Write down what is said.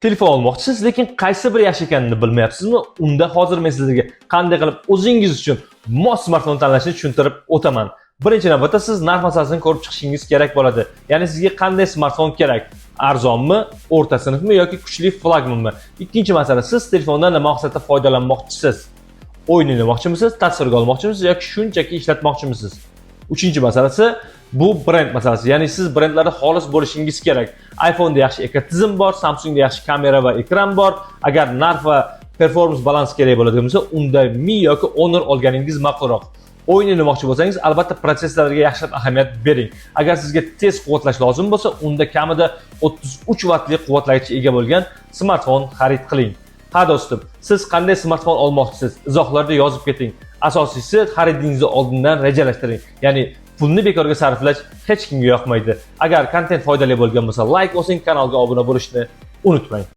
Telefon olmoqchisiz, lekin qaysi biri yaxshi ekanini bilmayapsizmi? Unda hozir men sizlarga qanday qilib o'zingiz uchun mos smartfon tanlashni tushuntirib o'taman. Birinchi navbatda siz narx masalasini ko'rib chiqishingiz kerak bo'ladi. Ya'ni sizga qanday smartfon kerak? Arzonmi, o'rta sinfmi yoki kuchli flagmanmi? Ikkinchi masala, siz telefondan nima maqsadda foydalanmoqchisiz? O'yin o'ynamoqchimisiz, tasvirga olmoqchimisiz yoki shunchaki ishlatmoqchimisiz? Uchinchi masalasi bu brend masalasi. Ya'ni siz brendlarda xolis bo'lishingiz kerak. iPhone'da yaxshi ekotizim bor, Samsung'da yaxshi kamera va ekran bor. Agar narx va performans balans kerak bo'ladigan bo'lsa, unda Mi yoki Honor olganingiz ma'qulroq. O'yin o'ynamoqchi bo'lsangiz, albatta protsessorlarga yaxshilab ahamiyat bering. Agar sizga tez quvvatlash lozim bo'lsa, unda kamida 33 vattli quvvatlagichga ega bo'lgan smartfon xarid qiling. Ha do'stim, siz qanday smartfon olmoqchisiz? Izohlarda yozib keting. Asosiysi xaridingizni oldindan rejalashtiring. Ya'ni pulni bekorga sarflash hech kimga yoqmaydi. Agar kontent foydali bo'lgan bo'lsa, like bosing, kanalga obuna bo'lishni unutmang.